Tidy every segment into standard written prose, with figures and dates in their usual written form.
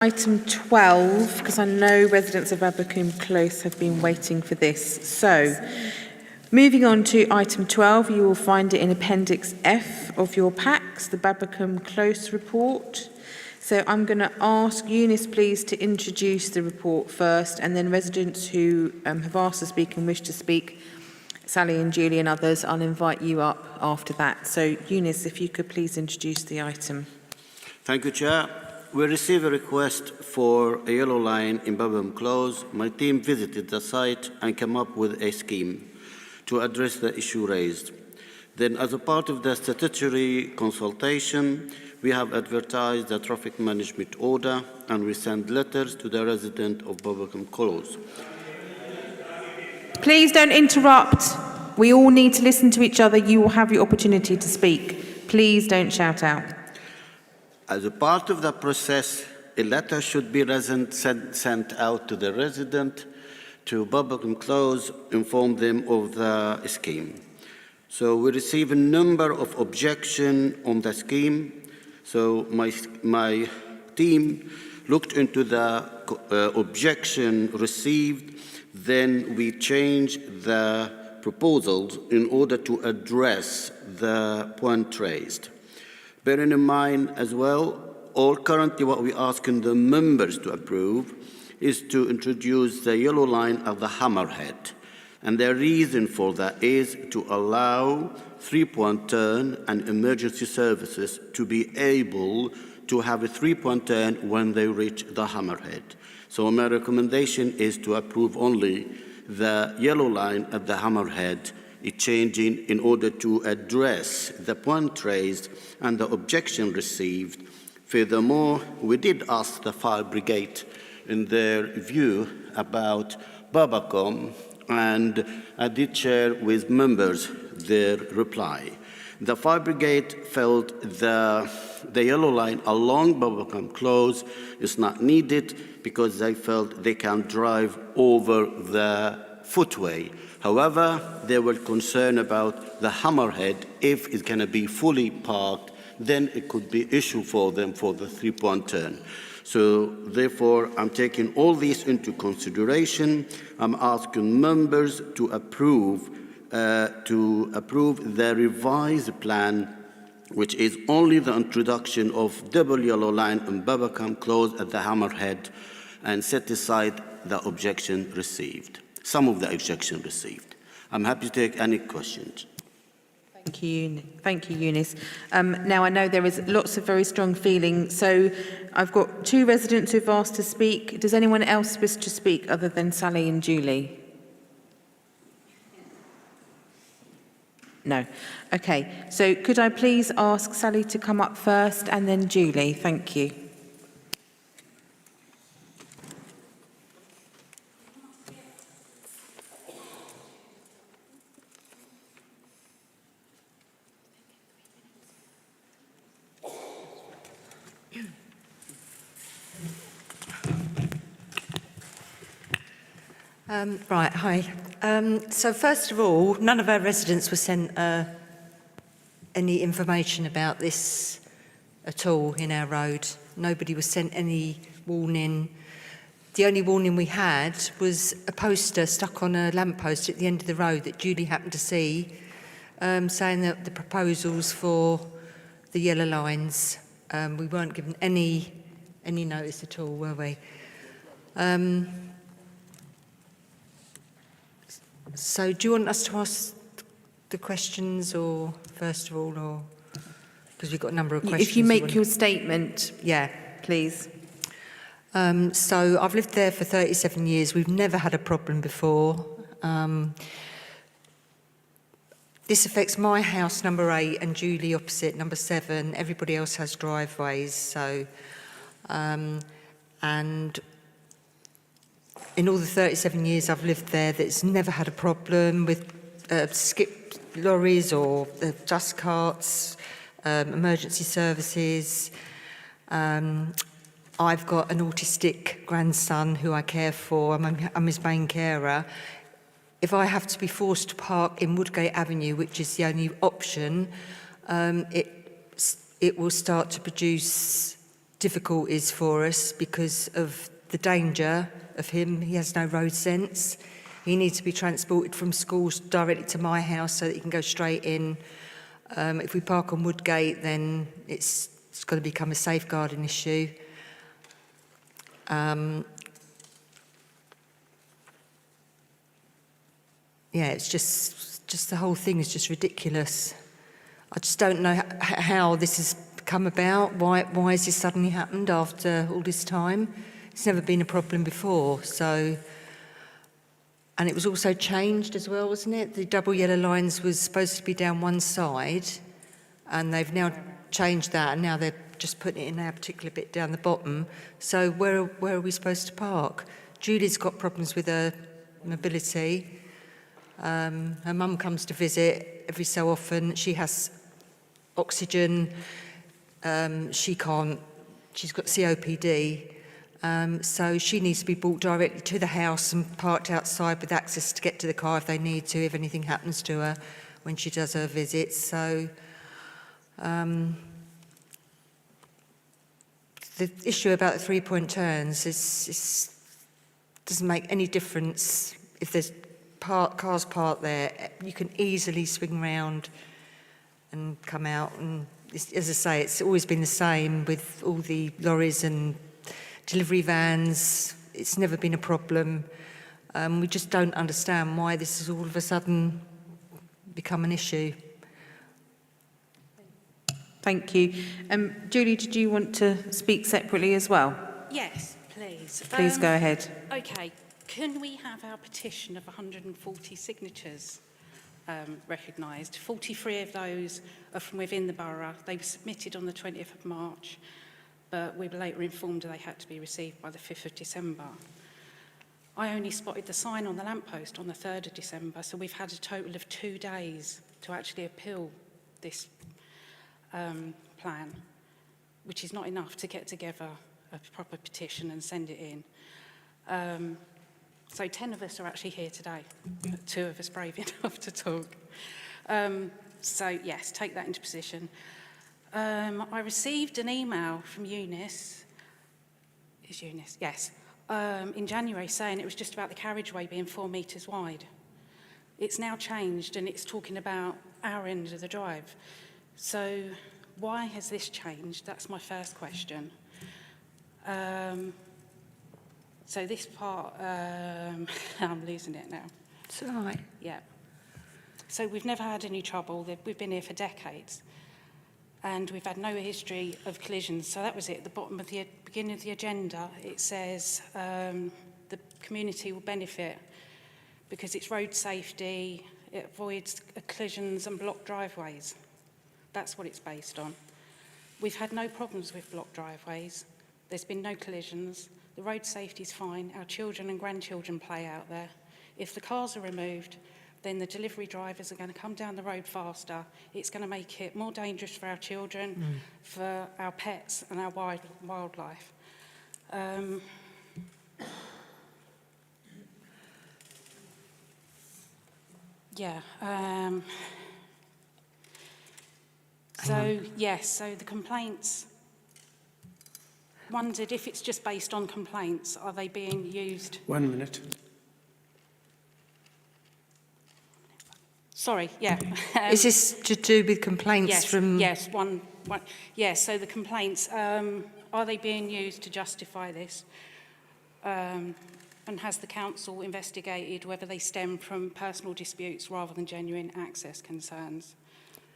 Item 12, because I know residents of Babbacombe Close have been waiting for this. So, moving on to item 12, you will find it in Appendix F of your packs, the Babbacombe Close report. So I'm going to ask Eunice, please, to introduce the report first, and then residents who have asked to speak and wish to speak, Sally and Julie and others, I'll invite you up after that. So, Eunice, if you could please introduce the item. Thank you, Chair. We received a request for a yellow line in Babbacombe Close. My team visited the site and came up with a scheme to address the issue raised. Then, as a part of the statutory consultation, we have advertised the traffic management order and we sent letters to the resident of Babbacombe Close. Please don't interrupt. We all need to listen to each other. You will have your opportunity to speak. Please don't shout out. As a part of the process, a letter should be sent out to the resident to Babbacombe Close, inform them of the scheme. So we received a number of objections on the scheme. So my team looked into the objection received. Then we changed the proposals in order to address the point raised. Bearing in mind as well, or currently what we're asking the members to approve is to introduce the yellow line of the hammerhead. And the reason for that is to allow three-point turn and emergency services to be able to have a three-point turn when they reach the hammerhead. So my recommendation is to approve only the yellow line at the hammerhead, changing in order to address the point raised and the objection received. Furthermore, we did ask the fire brigade in their view about Babbacombe, and I did share with members their reply. The fire brigade felt the yellow line along Babbacombe Close is not needed because they felt they can drive over the footway. However, they were concerned about the hammerhead. If it's going to be fully parked, then it could be an issue for them for the three-point turn. So therefore, I'm taking all these into consideration. I'm asking members to approve the revised plan, which is only the introduction of double yellow line in Babbacombe Close at the hammerhead, and set aside the objection received. Some of the objection received. I'm happy to take any questions. Thank you, Eunice. Now, I know there is lots of very strong feeling, so I've got two residents who've asked to speak. Does anyone else wish to speak other than Sally and Julie? No. Okay, so could I please ask Sally to come up first and then Julie? Thank you. Right, hi. So first of all, none of our residents were sent any information about this at all in our road. Nobody was sent any warning. The only warning we had was a poster stuck on a lamppost at the end of the road that Julie happened to see, saying that the proposals for the yellow lines, we weren't given any notice at all, were we? So do you want us to ask the questions, or first of all, or because we've got a number of questions? If you make your statement, yeah, please. So I've lived there for 37 years. We've never had a problem before. This affects my house, number 8, and Julie opposite, number 7. Everybody else has driveways. So, and in all the 37 years I've lived there, that's never had a problem with skip lorries or dust carts, emergency services. I've got an autistic grandson who I care for. I'm his main carer. If I have to be forced to park in Woodgate Avenue, which is the only option, it will start to produce difficulties for us because of the danger of him. He has no road sense. He needs to be transported from schools directly to my house so that he can go straight in. If we park on Woodgate, then it's going to become a safeguarding issue. Yeah, it's just the whole thing is just ridiculous. I just don't know how this has come about. Why has this suddenly happened after all this time? It's never been a problem before. So, and it was also changed as well, wasn't it? The double yellow lines was supposed to be down one side, and they've now changed that, and now they're just putting it in our particular bit down the bottom. So where are we supposed to park? Julie's got problems with her mobility. Her mum comes to visit every so often. She has oxygen. She can't. She's got COPD. So she needs to be brought directly to the house and parked outside with access to get to the car if they need to, if anything happens to her when she does her visits. So the issue about the three-point turns doesn't make any difference if there's cars parked there. You can easily swing round and come out. And as I say, it's always been the same with all the lorries and delivery vans. It's never been a problem. We just don't understand why this has all of a sudden become an issue. Thank you. Julie, did you want to speak separately as well? Yes, please. Please go ahead. Okay. Can we have our petition of 140 signatures recognised? 43 of those are from within the borough. They were submitted on the 20th of March, but we were later informed they had to be received by the 5th of December. I only spotted the sign on the lamppost on the 3rd of December, so we've had a total of 2 days to actually appeal this plan, which is not enough to get together a proper petition and send it in. So 10 of us are actually here today, 2 of us brave enough to talk. So yes, take that into position. I received an email from Eunice, yes, in January saying it was just about the carriageway being 4 metres wide. It's now changed and it's talking about our end of the drive. So why has this changed? That's my first question. So this part, I'm losing it now. It's all right. Yeah. So we've never had any trouble. We've been here for decades. And we've had no history of collisions. So that was it. At the bottom of the beginning of the agenda, it says the community will benefit because it's road safety, it avoids collisions and blocked driveways. That's what it's based on. We've had no problems with blocked driveways. There's been no collisions. The road safety's fine. Our children and grandchildren play out there. If the cars are removed, then the delivery drivers are going to come down the road faster. It's going to make it more dangerous for our children, for our pets and our wildlife. So the complaints, wondered if it's just based on complaints, are they being used? 1 minute. Sorry, yeah. Is this to do with complaints Yes, from... yes, one. Yes, so the complaints, are they being used to justify this? And has the council investigated whether they stem from personal disputes rather than genuine access concerns?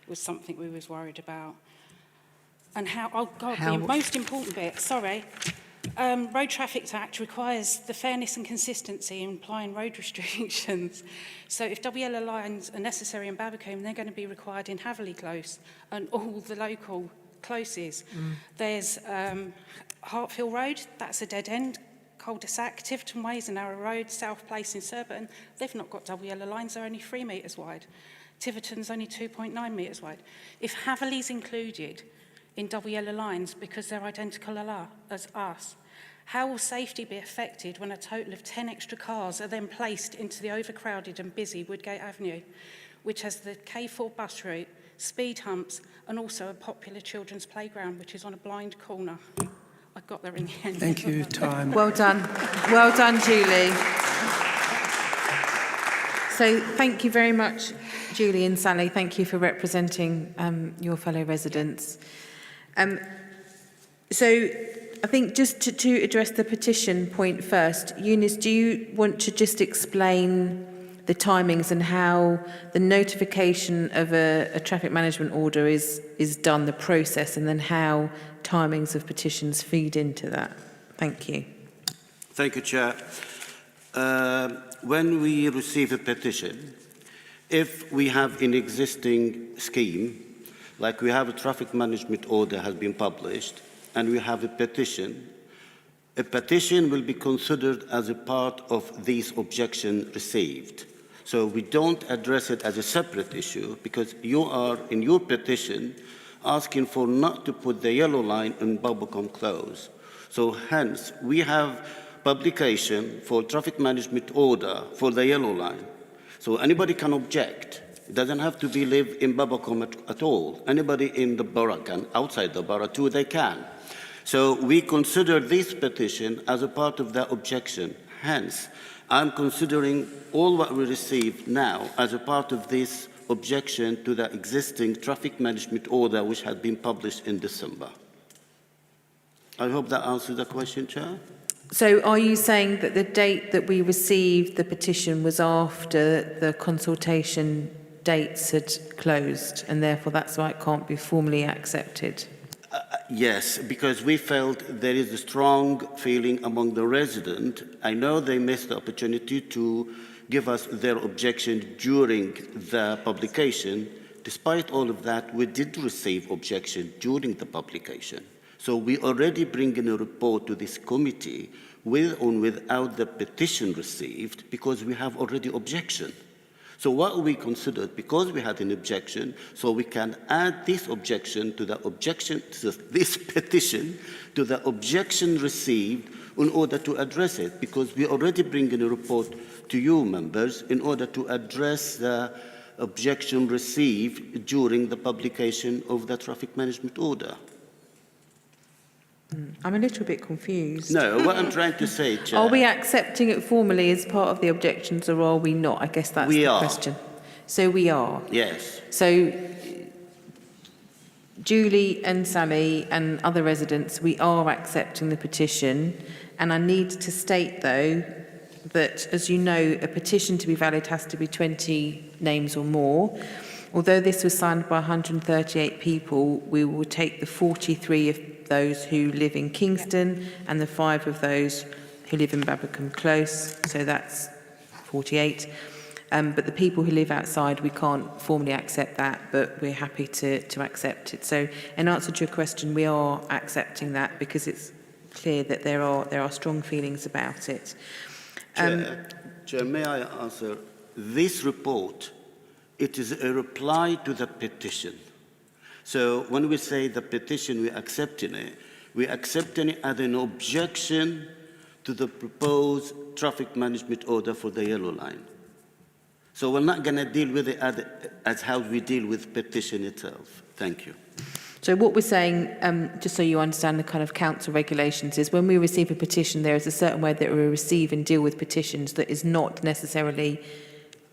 Was something we was worried about. And the most important bit, sorry. Road Traffic Act requires the fairness and consistency in applying road restrictions. So if double yellow lines are necessary in Babbacombe, they're going to be required in Haverley Close and all the local closes. There's Hartfield Road, that's a dead end. Cul-de-sac, Tiverton Way is a narrow road. South Place in Surbiton, they've not got double yellow lines, they're only 3 metres wide. Tiverton's only 2.9 metres wide. If Haverley's included in double yellow lines because they're identical as us, how will safety be affected when a total of 10 extra cars are then placed into the overcrowded and busy Woodgate Avenue, which has the K4 bus route, speed humps, and also a popular children's playground, which is on a blind corner? I got there in the end. Thank you. Time. Well done. Well done, Julie. So thank you very much, Julie and Sally. Thank you for representing your fellow residents. So I think just to address the petition point first, Eunice, do you want to just explain the timings and how the notification of a traffic management order is done, the process, and then how timings of petitions feed into that? Thank you. Thank you, Chair. When we receive a petition, if we have an existing scheme, like we have a traffic management order has been published, and we have a petition will be considered as a part of these objections received. So we don't address it as a separate issue because you are, in your petition, asking for not to put the yellow line in Babbacombe Close. So hence, we have publication for traffic management order for the yellow line. So anybody can object. It doesn't have to be live in Babbacombe at all. Anybody in the borough can, outside the borough too, they can. So we consider this petition as a part of that objection. Hence, I'm considering all what we receive now as a part of this objection to the existing traffic management order which had been published in December. I hope that answers the question, Chair. So are you saying that the date that we received the petition was after the consultation dates had closed, and therefore that's why it can't be formally accepted? Yes, because we felt there is a strong feeling among the residents. I know they missed the opportunity to give us their objection during the publication. Despite all of that, we did receive objection during the publication. So we already bring in a report to this committee with or without the petition received because we have already objection. So what we considered, because we had an objection, so we can add this objection to the objection, to this petition, to the objection received in order to address it, because we already bring in a report to you members in order to address the objection received during the publication of the traffic management order. I'm a little bit confused. No, what I'm trying to say, Chair... Are we accepting it formally as part of the objections, or are we not? I guess that's the question. So we are? Yes. So Julie and Sally and other residents, we are accepting the petition. And I need to state, though, that, as you know, a petition to be valid has to be 20 names or more. Although this was signed by 138 people, we will take the 43 of those who live in Kingston and the 5 of those who live in Babbacombe Close, so that's 48. But the people who live outside, we can't formally accept that, but we're happy to accept it. So in answer to your question, we are accepting that because it's clear that there are strong feelings about it. Chair, may I answer? This report, it is a reply to the petition. So when we say the petition, we're accepting it as an objection to the proposed traffic management order for the yellow line. So we're not going to deal with it as how we deal with petition itself. Thank you. So what we're saying, just so you understand the kind of council regulations, is when we receive a petition, there is a certain way that we receive and deal with petitions that is not necessarily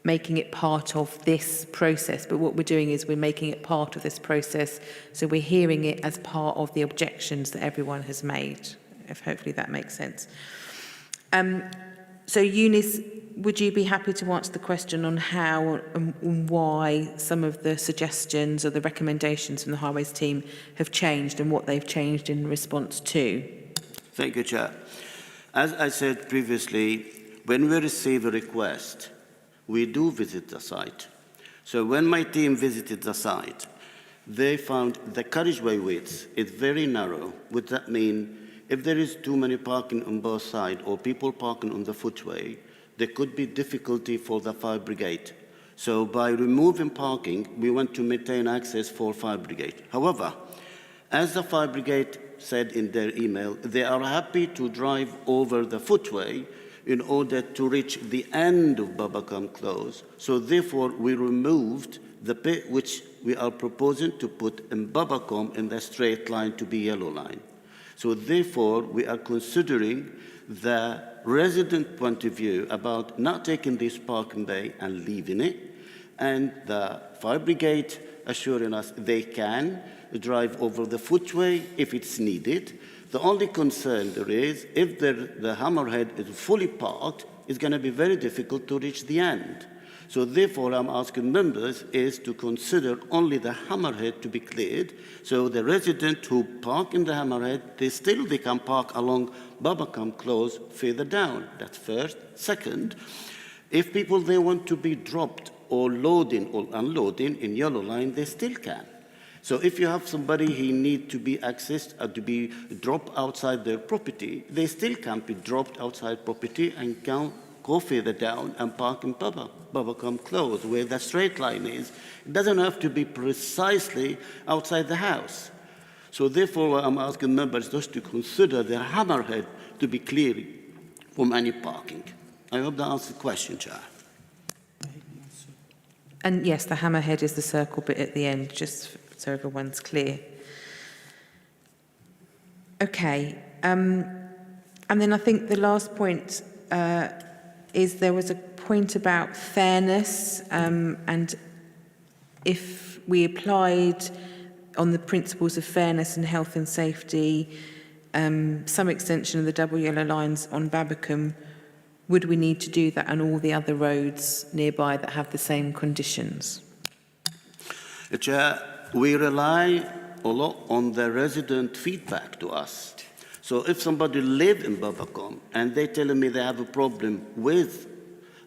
making it part of this process, but what we're doing is we're making it part of this process, so we're hearing it as part of the objections that everyone has made, if hopefully that makes sense. So Eunice, would you be happy to answer the question on how and why some of the suggestions or the recommendations from the Highways team have changed and what they've changed in response to? Thank you, Chair. As I said previously, when we receive a request, we do visit the site. So when my team visited the site, they found the carriageway width is very narrow. Would that mean if there is too many parking on both sides or people parking on the footway, there could be difficulty for the fire brigade. So by removing parking, we want to maintain access for fire brigade. However, as the fire brigade said in their email, they are happy to drive over the footway in order to reach the end of Babbacombe Close. So therefore, we removed the bit which we are proposing to put in Babbacombe in the straight line to be yellow line. So therefore, we are considering the resident point of view about not taking this parking bay and leaving it, and the fire brigade assuring us they can drive over the footway if it's needed. The only concern there is, if the hammerhead is fully parked, it's going to be very difficult to reach the end. So therefore, I'm asking members is to consider only the hammerhead to be cleared. So the resident who park in the hammerhead, they can park along Babbacombe Close further down. That's first. Second, if people they want to be dropped or loading or unloading in yellow line, they still can. So if you have somebody who need to be accessed or to be dropped outside their property, they still can be dropped outside property and can go further down and park in Babbacombe Close, where the straight line is. It doesn't have to be precisely outside the house. So therefore, I'm asking members just to consider the hammerhead to be clear from any parking. I hope that answers the question, Chair. And yes, the hammerhead is the circle bit at the end, just so everyone's clear. Okay. And then I think the last point is there was a point about fairness, and if we applied on the principles of fairness and health and safety some extension of the double yellow lines on Babbacombe, would we need to do that on all the other roads nearby that have the same conditions? Chair, we rely a lot on the resident feedback to us. So if somebody lives in Babbacombe and they tell me they have a problem with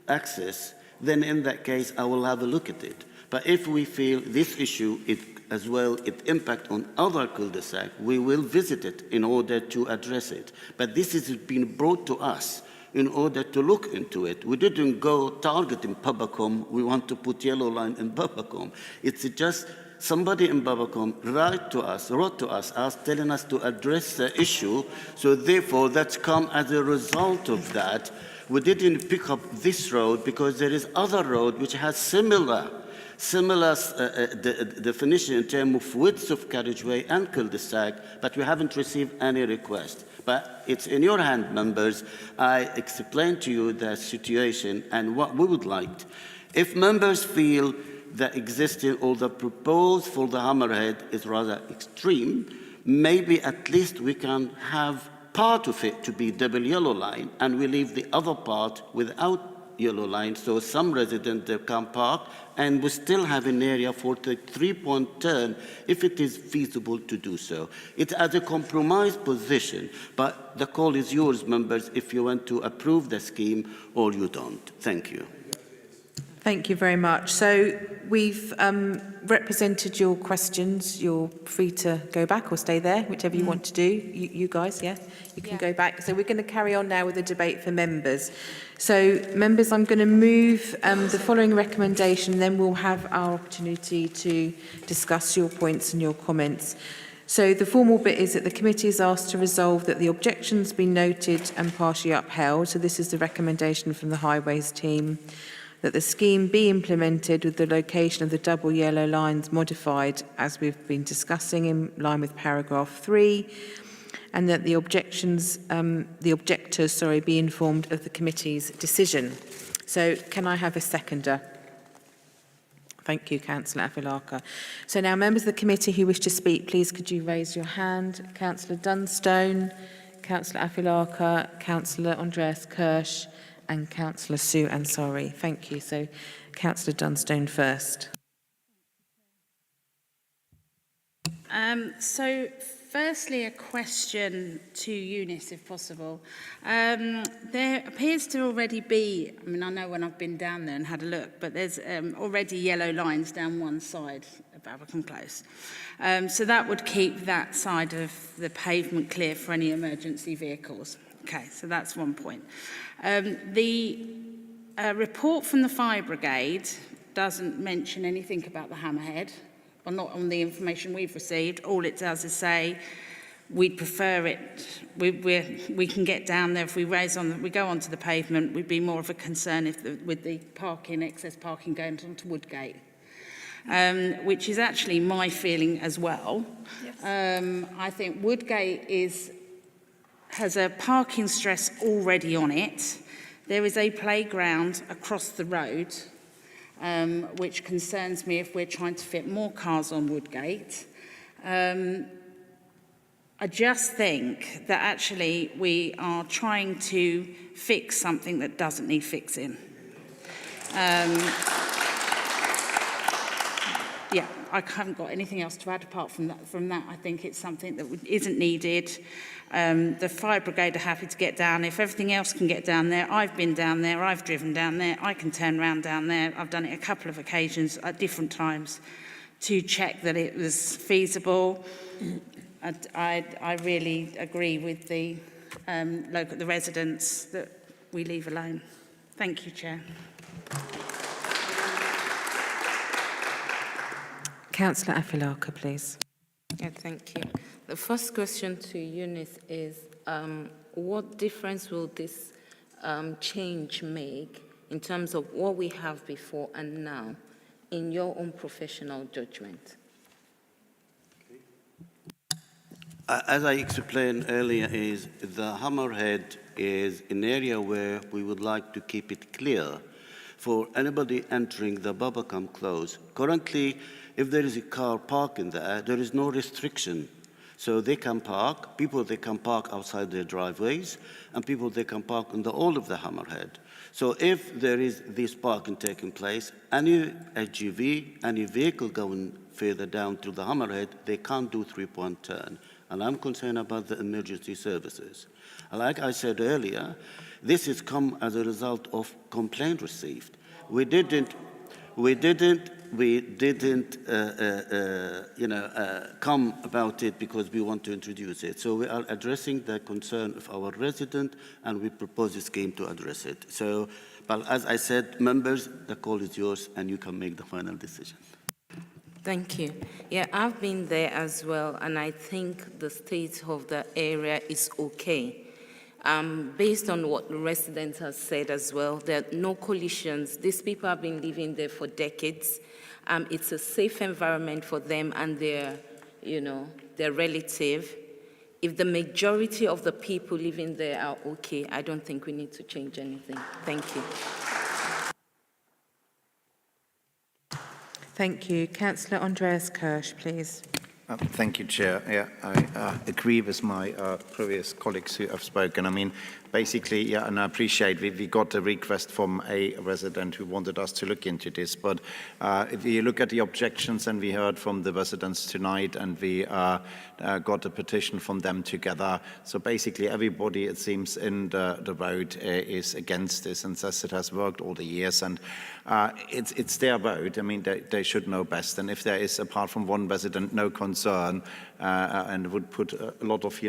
access, then in that case, I will have a look at it. But if we feel this issue it impact on other cul-de-sac, we will visit it in order to address it. But this has been brought to us in order to look into it. We didn't go targeting Babbacombe. We want to put yellow line in Babbacombe. It's just somebody in Babbacombe wrote to us, telling us to address the issue. So therefore, that's come as a result of that. We didn't pick up this road because there is other road which has similar definition in terms of width of carriageway and cul-de-sac, but we haven't received any request. But it's in your hand, members. I explained to you the situation and what we would like. If members feel the existing or the proposed for the hammerhead is rather extreme, maybe at least we can have part of it to be double yellow line and we leave the other part without yellow line, so some residents can park and we still have an area for the three-point turn if it is feasible to do so. It's as a compromise position, but the call is yours, members, if you want to approve the scheme or you don't. Thank you. Thank you very much. So we've represented your questions. You're free to go back or stay there, whichever you want to do. You guys, yeah? You can go back. So we're going to carry on now with the debate for members. So members, I'm going to move the following recommendation, then we'll have our opportunity to discuss your points and your comments. So the formal bit is that the committee is asked to resolve that the objections be noted and partially upheld. So this is the recommendation from the Highways team. That the scheme be implemented with the location of the double yellow lines modified as we've been discussing in line with paragraph 3, and that the objectors, be informed of the committee's decision. So can I have a seconder? Thank you, Councillor Avilaka. So now members of the committee who wish to speak, please could you raise your hand? Councillor Dunstone, Councillor Avilaka, Councillor Andreas Kirsch, and Councillor Sue Ansari. Thank you. So, Councillor Dunstone first. So, firstly, a question to Eunice, if possible. There appears to already be, I mean, I know when I've been down there and had a look, but there's already yellow lines down one side of Babbacombe Close. So that would keep that side of the pavement clear for any emergency vehicles. Okay, so that's one point. The report from the fire brigade doesn't mention anything about the hammerhead, or not on the information we've received. All it does is say we'd prefer it. We can get down there if we go onto the pavement. We'd be more of a concern with the excess parking going onto Woodgate, which is actually my feeling as well. Yes. I think Woodgate is has a parking stress already on it. There is a playground across the road, which concerns me if we're trying to fit more cars on Woodgate. I just think that actually we are trying to fix something that doesn't need fixing. Yeah, I haven't got anything else to add apart from that. I think it's something that isn't needed. The fire brigade are happy to get down. If everything else can get down there, I've been down there, I've driven down there, I can turn around down there. I've done it a couple of occasions at different times to check that it was feasible. I really agree with the the residents that we leave alone. Thank you, Chair. Councillor Afilaka, please. Yeah, thank you. The first question to Eunice is, what difference will this change make in terms of what we have before and now, in your own professional judgment? As I explained earlier, is the Hammerhead is an area where we would like to keep it clear for anybody entering the Babbacombe close. Currently, if there is a car parking there is no restriction. So they can park, they can park outside their driveways, and they can park in the all of the Hammerhead. So if there is this parking taking place, any SUV, any vehicle going further down to the Hammerhead, they can't do three-point turn. And I'm concerned about the emergency services. Like I said earlier, this has come as a result of complaint received. We didn't come about it because we want to introduce it. So we are addressing the concern of our resident, and we propose a scheme to address it. So, but as I said, members, the call is yours, and you can make the final decision. Thank you. Yeah, I've been there as well, and I think the state of the area is okay. Based on what the residents have said as well, there are no collisions. These people have been living there for decades. It's a safe environment for them and their relative. If the majority of the people living there are okay, I don't think we need to change anything. Thank you. Thank you. Councillor Andreas Kirsch, please. Thank you, Chair. Yeah, I agree with my previous colleagues who have spoken. I mean, basically, yeah, and I appreciate we got a request from a resident who wanted us to look into this. But if you look at the objections, and we heard from the residents tonight, and we got a petition from them together. So basically, everybody, it seems, in the road is against this and says it has worked all the years. And it's their road. I mean, they should know best. And if there is, apart from one resident, no concern, and would put a lot of,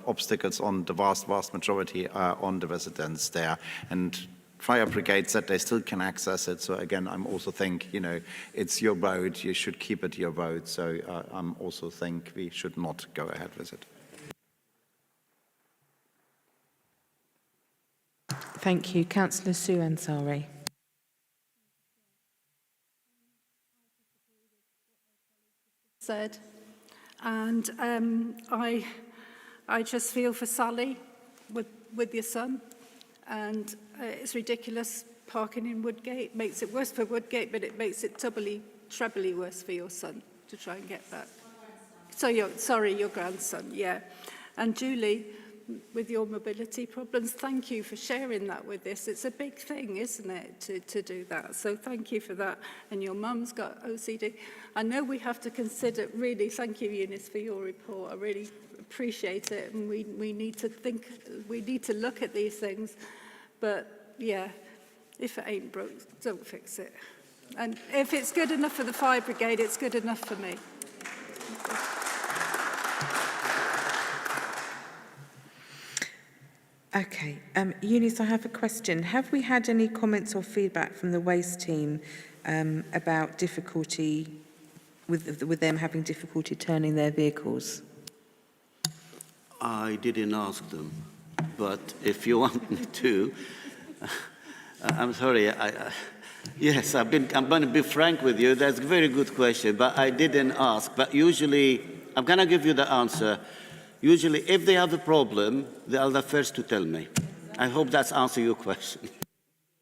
obstacles on the vast majority on the residents there. And fire brigade said they still can access it. So again, I'm also think, it's your road. You should keep it your road. So I'm also think we should not go ahead with it. Thank you. Councillor Sue Ansari. Said, and I just feel for Sally with your son, and it's ridiculous parking in Woodgate. Makes it worse for Woodgate, but it makes it trebly worse for your son to try and get back. So your grandson, yeah. And Julie, with your mobility problems, thank you for sharing that with us. It's a big thing, isn't it, to do that? So thank you for that. And your mum's got OCD. I know we have to consider, really, thank you, Eunice, for your report. I really appreciate it. And we need to look at these things. But, yeah, if it ain't broke, don't fix it. And if it's good enough for the fire brigade, it's good enough for me. Okay, Eunice, I have a question. Have we had any comments or feedback from the waste team about difficulty with them having difficulty turning their vehicles? I didn't ask them, but if you want me to, I'm sorry. Yes, I'm going to be frank with you. That's a very good question, but I didn't ask. But usually, I'm going to give you the answer. Usually, if they have a problem, they are the first to tell me. I hope that's answered your question.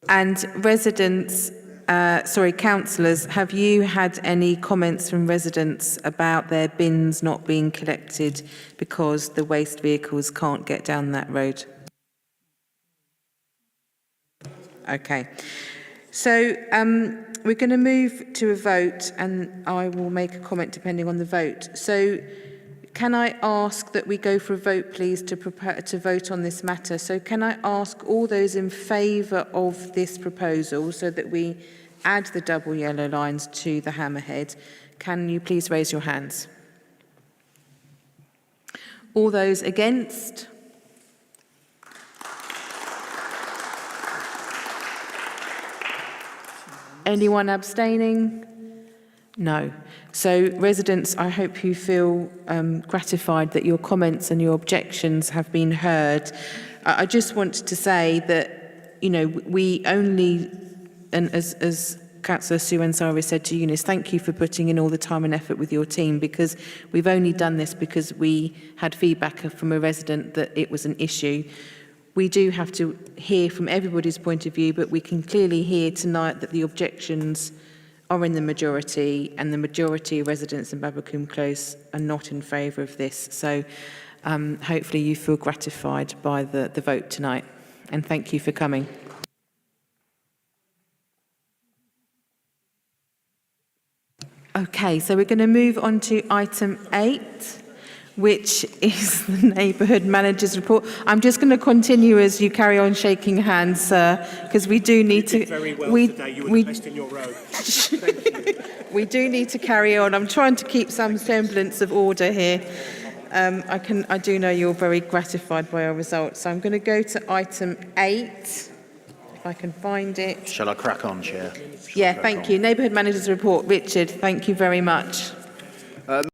And residents, councillors, have you had any comments from residents about their bins not being collected because the waste vehicles can't get down that road? Okay. So we're going to move to a vote, and I will make a comment depending on the vote. So can I ask that we go for a vote, please, to vote on this matter? So can I ask all those in favour of this proposal so that we add the double yellow lines to the hammerhead? Can you please raise your hands? All those against? Anyone abstaining? No. So residents, I hope you feel gratified that your comments and your objections have been heard. I just want to say that, you know, we only, and as Councillor Sue Ansari said to Eunice, thank you for putting in all the time and effort with your team, because we've only done this because we had feedback from a resident that it was an issue. We do have to hear from everybody's point of view, but we can clearly hear tonight that the objections are in the majority, and the majority of residents in Babbacombe Close are not in favour of this. So hopefully you feel gratified by the vote tonight, and thank you for coming. Okay, so we're going to move on to item 8, which is the Neighbourhood Manager's Report. I'm just going to continue as you carry on shaking hands, sir, because we do need to... very well today. You were the best in your row. Thank you. We do need to carry on. I'm trying to keep some semblance of order here. I do know you're very gratified by our results. So I'm going to go to item 8, if I can find it. Shall I crack on, Chair? Yeah, thank you. Neighbourhood Manager's Report. Richard, thank you very much.